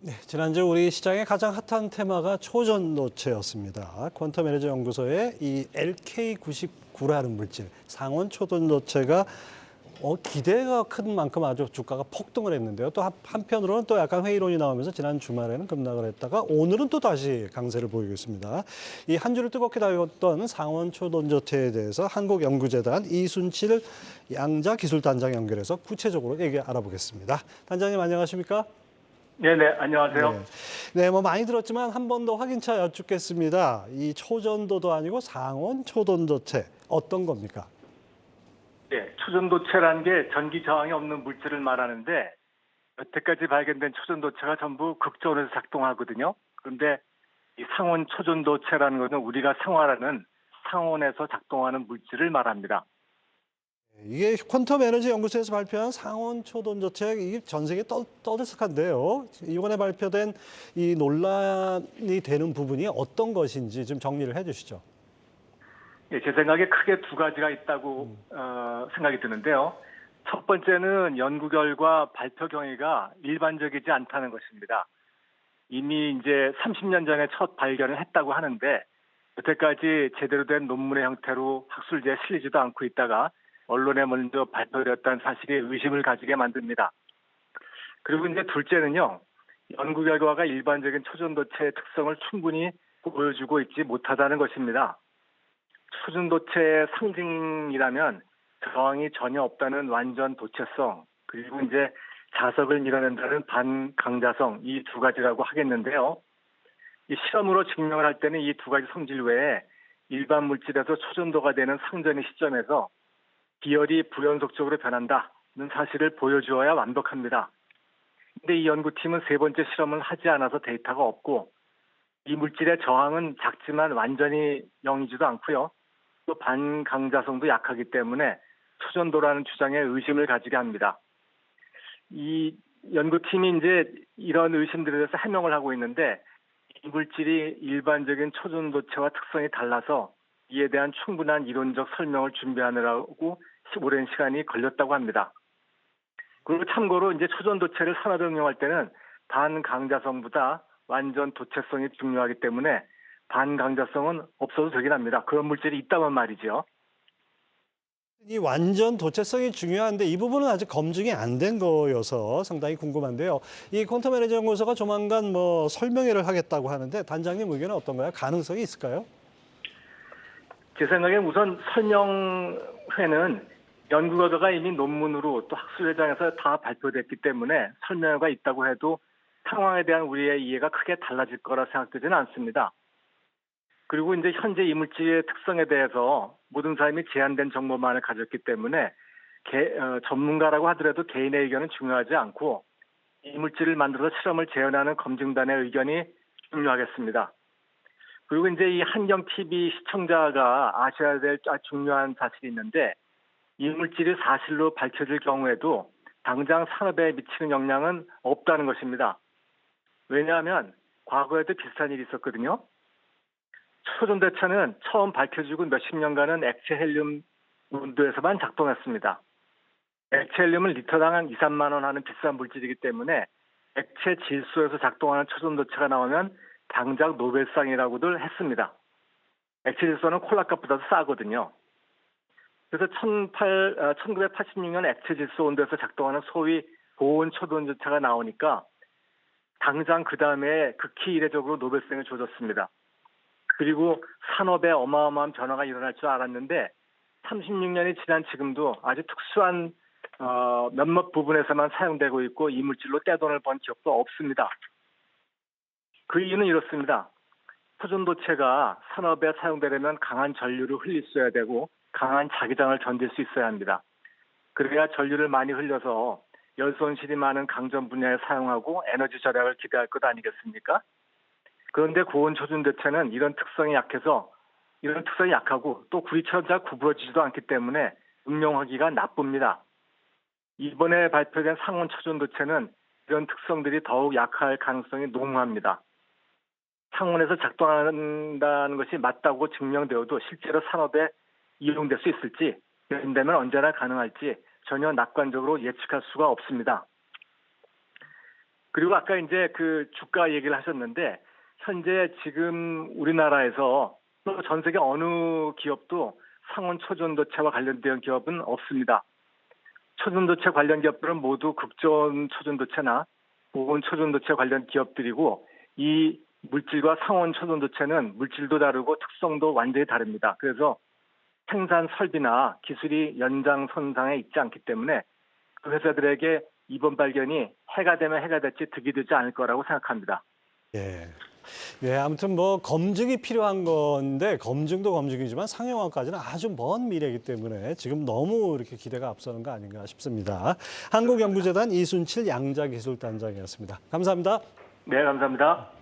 지난주 우리 시장의 가장 핫한 테마가 초전도체였습니다. 퀀텀 에너지 연구소의 이 LK99라는 물질, 상온 초전도체가 기대가 큰 만큼 아주 주가가 폭등을 했는데요. 또 한편으로는 또 약간 회의론이 나오면서 지난 주말에는 급락을 했다가 오늘은 또 다시 강세를 보이고 있습니다. 이 한 주를 뜨겁게 달궜던 상온 초전도체에 대해서 한국연구재단 이순칠 양자기술단장 연결해서 구체적으로 얘기 알아보겠습니다. 단장님 안녕하십니까? 네네, 안녕하세요. 네, 뭐 많이 들었지만 한 번 더 확인차 여쭙겠습니다. 이 초전도도 아니고 상온 초전도체 어떤 겁니까? 네, 초전도체라는 게 전기 저항이 없는 물질을 말하는데 여태까지 발견된 초전도체가 전부 극저온에서 작동하거든요. 그런데 이 상온 초전도체라는 것은 우리가 생활하는 상온에서 작동하는 물질을 말합니다. 이게 퀀텀 에너지 연구소에서 발표한 상온 초전도체 이게 전 세계 떠들썩한데요. 이번에 발표된 이 논란이 되는 부분이 어떤 것인지 좀 정리를 해주시죠. 예, 제 생각에 크게 두 가지가 있다고 생각이 드는데요. 첫 번째는 연구 결과 발표 경위가 일반적이지 않다는 것입니다. 이미 이제 30년 전에 첫 발견을 했다고 하는데 여태까지 제대로 된 논문의 형태로 학술지에 실리지도 않고 있다가 언론에 먼저 발표되었다는 사실이 의심을 가지게 만듭니다. 그리고 이제 둘째는요. 연구 결과가 일반적인 초전도체의 특성을 충분히 보여주고 있지 못하다는 것입니다. 초전도체의 상징이라면 저항이 전혀 없다는 완전 도체성, 그리고 이제 자석을 밀어낸다는 반강자성, 이 두 가지라고 하겠는데요. 이 실험으로 증명을 할 때는 이 두 가지 성질 외에 일반 물질에서 초전도가 되는 상전의 시점에서 비열이 불연속적으로 변한다는 사실을 보여주어야 완벽합니다. 근데 이 연구팀은 세 번째 실험을 하지 않아서 데이터가 없고 이 물질의 저항은 작지만 완전히 0이지도 않고요. 또 반강자성도 약하기 때문에 초전도라는 주장에 의심을 가지게 합니다. 이 연구팀이 이제 이런 의심들에 대해서 해명을 하고 있는데 이 물질이 일반적인 초전도체와 특성이 달라서 이에 대한 충분한 이론적 설명을 준비하느라고 오랜 시간이 걸렸다고 합니다. 그리고 참고로 이제 초전도체를 산업에 응용할 때는 반강자성보다 완전 도체성이 중요하기 때문에 반강자성은 없어도 되긴 합니다. 그런 물질이 있다면 말이죠. 이 완전 도체성이 중요한데 이 부분은 아직 검증이 안 된 거여서 상당히 궁금한데요. 이 퀀텀 에너지 연구소가 조만간 뭐 설명회를 하겠다고 하는데 단장님 의견은 어떤가요? 가능성이 있을까요? 제 생각에 우선 설명회는 연구 결과가 이미 논문으로 또 학술회장에서 다 발표됐기 때문에 설명회가 있다고 해도 상황에 대한 우리의 이해가 크게 달라질 거라 생각되지는 않습니다. 그리고 이제 현재 이물질의 특성에 대해서 모든 사람이 제한된 정보만을 가졌기 때문에 전문가라고 하더라도 개인의 의견은 중요하지 않고 이물질을 만들어서 실험을 재현하는 검증단의 의견이 중요하겠습니다. 그리고 이제 이 한경 TV 시청자가 아셔야 될 중요한 사실이 있는데 이물질이 사실로 밝혀질 경우에도 당장 산업에 미치는 영향은 없다는 것입니다. 왜냐하면 과거에도 비슷한 일이 있었거든요. 초전도체는 처음 밝혀지고 몇십 년간은 액체 헬륨 온도에서만 작동했습니다. 액체 헬륨은 리터당 한 2, 3만 원 하는 비싼 물질이기 때문에 액체 질소에서 작동하는 초전도체가 나오면 당장 노벨상이라고들 했습니다. 액체 질소는 콜라값보다도 싸거든요. 그래서 1986년 액체 질소 온도에서 작동하는 소위 고온 초전도체가 나오니까 당장 그 다음에 극히 이례적으로 노벨상을 줘줬습니다. 그리고 산업에 어마어마한 변화가 일어날 줄 알았는데 36년이 지난 지금도 아주 특수한 몇몇 부분에서만 사용되고 있고 이 물질로 떼돈을 번 기억도 없습니다. 그 이유는 이렇습니다. 초전도체가 산업에 사용되려면 강한 전류를 흘릴 수 있어야 되고 강한 자기장을 견딜 수 있어야 합니다. 그래야 전류를 많이 흘려서 열 손실이 많은 강전 분야에 사용하고 에너지 절약을 기대할 것 아니겠습니까? 그런데 고온 초전도체는 이런 특성이 약하고 또 구리처럼 잘 구부러지지도 않기 때문에 응용하기가 나쁩니다. 이번에 발표된 상온 초전도체는 이런 특성들이 더욱 약할 가능성이 농후합니다. 상온에서 작동한다는 것이 맞다고 증명되어도 실제로 산업에 이용될 수 있을지, 된다면 언제나 가능할지 전혀 낙관적으로 예측할 수가 없습니다. 그리고 아까 이제 그 주가 얘기를 하셨는데 현재 지금 우리나라에서 또 전 세계 어느 기업도 상온 초전도체와 관련된 기업은 없습니다. 초전도체 관련 기업들은 모두 극저온 초전도체나 고온 초전도체 관련 기업들이고 이 물질과 상온 초전도체는 물질도 다르고 특성도 완전히 다릅니다. 그래서 생산 설비나 기술이 연장선상에 있지 않기 때문에 그 회사들에게 이번 발견이 해가 되면 해가 될지 득이 되지 않을 거라고 생각합니다. 예. 예, 아무튼 뭐 검증이 필요한 건데 검증도 검증이지만 상용화까지는 아주 먼 미래이기 때문에 지금 너무 이렇게 기대가 앞서는 거 아닌가 싶습니다. 한국연구재단 이순칠 양자기술단장이었습니다. 감사합니다. 네, 감사합니다.